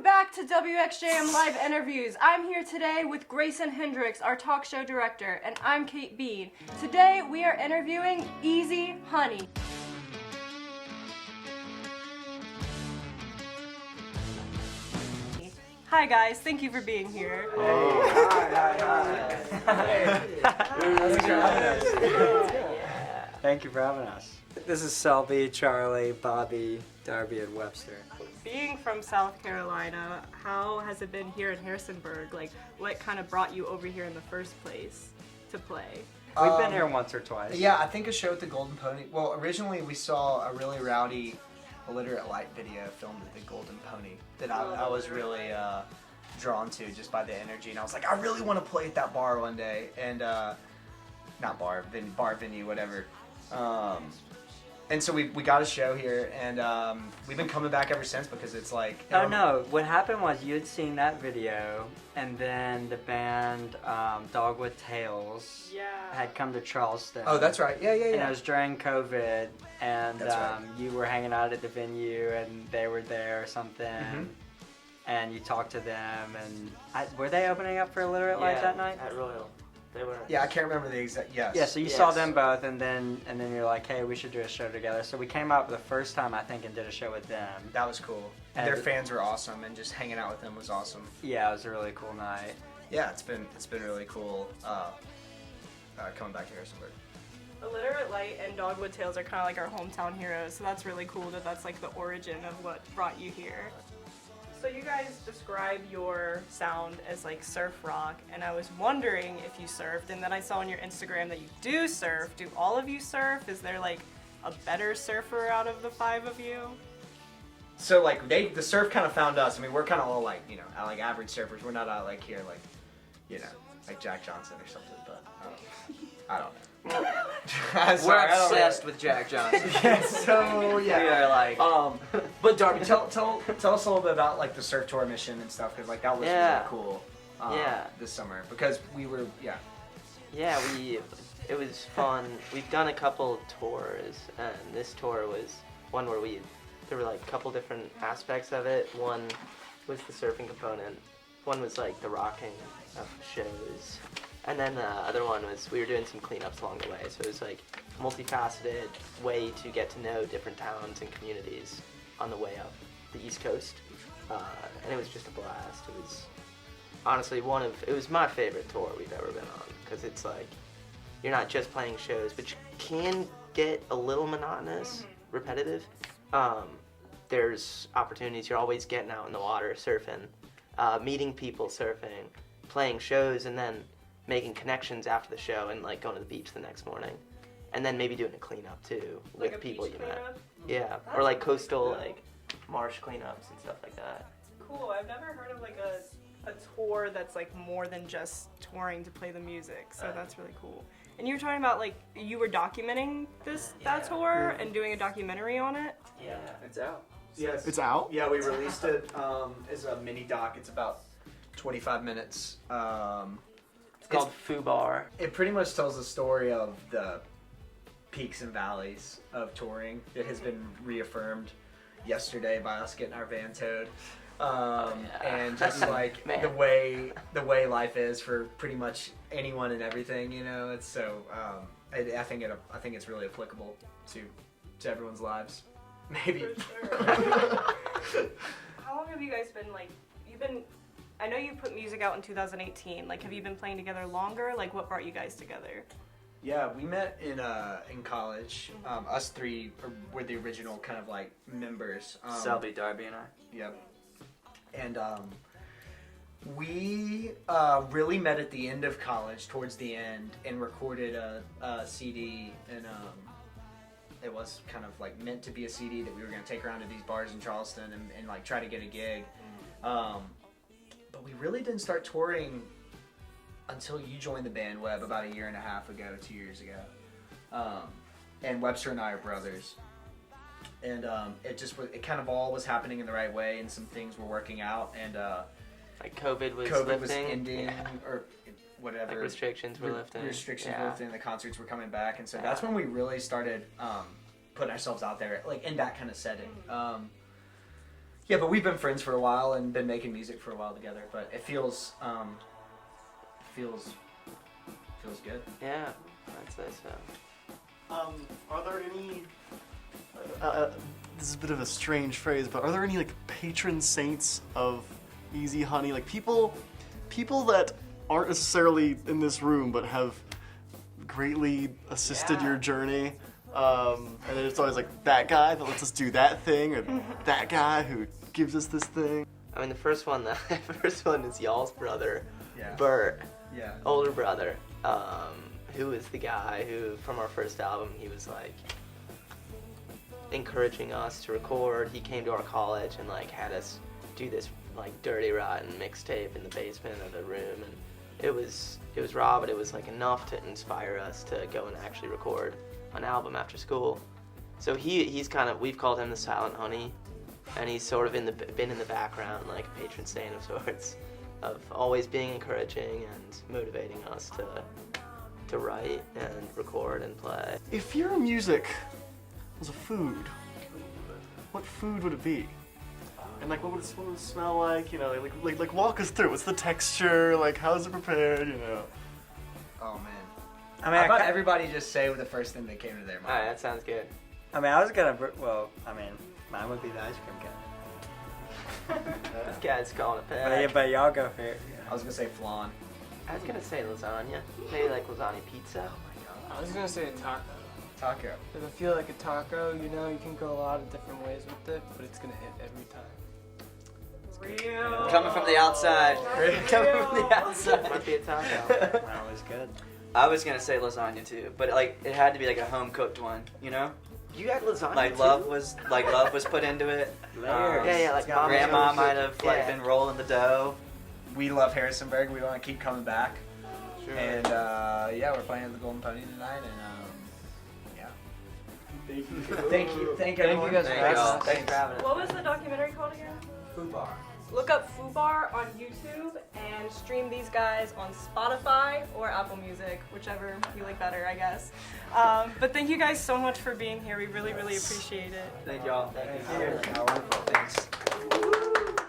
back to Wxjm Live Interviews. I'm here today with Grayson Hendricks, our talk show director, and I'm Kate Bean. Today we are interviewing Easy Honey. Hi guys, thank you for being here. Thank you for having us. This is Selby, Charlie, Bobby, Darby, and Webster. Being from South Carolina, how has it been here in Harrisonburg? Like, what kind of brought you over here in the first place to play? We've been here once or twice. Yeah, I think a show at the Golden Pony. Well, originally we saw a really rowdy illiterate light video filmed at the Golden Pony that I was really drawn to just by the energy, and I was like, I really want to play at that bar one day, and not bar venue, whatever. And so we got a show here, and we've been coming back ever since because it's like... Oh no, what happened was you had seen that video, and then the band Dogwood Tales had come to Charleston. Oh, that's right. Yeah. And it was during COVID, and right. you were hanging out at the venue, and they were there or something, and you talked to them, and were they opening up for Illiterate Light that night? At Royal. They were. Yeah, I can't remember the exact... Yes. Yeah, so you saw them both, and then you're like, hey, we should do a show together. So we came out the first time, I think, and did a show with them. That was cool. And their fans were awesome, and just hanging out with them was awesome. Yeah, it was a really cool night. Yeah, it's been really cool coming back to Harrisonburg. Illiterate Light and Dogwood Tales are kind of like our hometown heroes, so that's really cool that that's like the origin of what brought you here. So you guys describe your sound as like surf rock, and I was wondering if you surfed, and then I saw on your Instagram that you do surf. Do all of you surf? Is there like a better surfer out of the five of you? So like the surf kind of found us. I mean, we're kind of all like, you know, like average surfers. We're not out like here like, you know, like Jack Johnson or something, but I don't know. We're obsessed with Jack Johnson. So yeah. We are like. But Darby, tell us a little bit about like the surf tour mission and stuff, because like that was really cool. This summer because we were Yeah, it was fun. We've done a couple tours, and this tour was one where there were like a couple different aspects of it. One was the surfing component. One was like the rocking of shows. And then the other one was we were doing some cleanups along the way. So it was like a multifaceted way to get to know different towns and communities on the way up the East Coast. And it was just a blast. It was honestly it was my favorite tour we've ever been on, because it's like you're not just playing shows, which can get a little monotonous, repetitive. There's opportunities. You're always getting out in the water, surfing, meeting people surfing, playing shows, and then making connections after the show and like going to the beach the next morning, and then maybe doing a cleanup too Like with a people beach you met. cleanup? Yeah, That's or like really coastal cool. like marsh cleanups and stuff like that. Cool. I've never heard of like a tour that's like more than just touring to play the music. So that's really cool. And you were talking about like you were documenting that tour and doing a documentary on it. Yeah, It's out. Yes. It's out? Yeah, we released it as a mini doc. It's about 25 minutes. it's called Fubar. It pretty much tells the story of the peaks and valleys of touring. It has been reaffirmed yesterday by us getting our van towed. And just like the way life is for pretty much anyone and everything, you know. It's so I think it's really applicable to everyone's lives. Maybe. For sure. How long have you guys been I know you put music out in 2018. Like, have you been playing together longer? Like, what brought you guys together? Yeah, we met in college. Us three were the original kind of like members. Selby, Darby, and I. Yep. And we really met at the end of college, towards the end, and recorded a CD. And it was kind of like meant to be a CD that we were going to take around to these bars in Charleston and like try to get a gig. But we really didn't start touring until you joined the band, Webb, about 1.5 years ago, 2 years ago. And Webster and I are brothers. And it kind of all was happening in the right way, and some things were working out, and Like COVID was was ending, or whatever. Like restrictions were lifting. Restrictions were lifting, the concerts were coming back, and so that's when we really started putting ourselves out there, like in that kind of setting. Yeah, but we've been friends for a while and been making music for a while together. But it feels good. Yeah, I'd say so. Are there any? This is a bit of a strange phrase, but are there any like patron saints of Easy Honey? Like people that aren't necessarily in this room, but have greatly assisted your journey. And then it's always like that guy that lets us do that thing, or that guy who gives us this thing. I mean, the first one is y'all's brother, Yeah. Bert, Yeah. older brother, who is the guy who, from our first album, he was like encouraging us to record. He came to our college and like had us do this like dirty rotten mixtape in the basement of the room, and it was raw, but it was like enough to inspire us to go and actually record an album after school. So he's kind of, we've called him the Silent Honey, and he's sort of been in the background, like a patron saint of sorts, of always being encouraging and motivating us to write and record and play. If your music was a food, what food would it be? And like, what would it smell like? You know, like walk us through. What's the texture? Like, how's it prepared? You know. Oh man. I mean, How about everybody just say the first thing that came to their mind? Alright, that sounds good. I mean, I was gonna. Well, I mean, mine would be the ice cream guy. This guy's calling it But, yeah, but y'all go for it. I was gonna say flan. I was gonna say lasagna. Maybe like lasagna pizza. I was gonna say a taco. Taco. If I feel like a taco, you know, you can go a lot of different ways with it, but it's gonna hit every time. Real. Coming from the outside. Coming from the outside. Might be a taco. That was good. I was gonna say lasagna too, but like it had to be like a home cooked one, you know? You got lasagna Like too? love was put into it. Layers. Yeah, like Mama Grandma Joe's. might have like Yeah. been rolling the dough. We love Harrisonburg. We want to keep coming back. Sure. And yeah, we're playing at the Golden Pony tonight, and yeah. Thank you. Thank everyone. you guys for Thank y'all. Thanks for having us. What was the documentary called again? Food bar. Look up Fubar on YouTube and stream these guys on Spotify or Apple Music, whichever you like better, I guess. But thank you guys so much for being here. We really, really appreciate it. Thank y'all. Thank you. Wonderful. Thanks.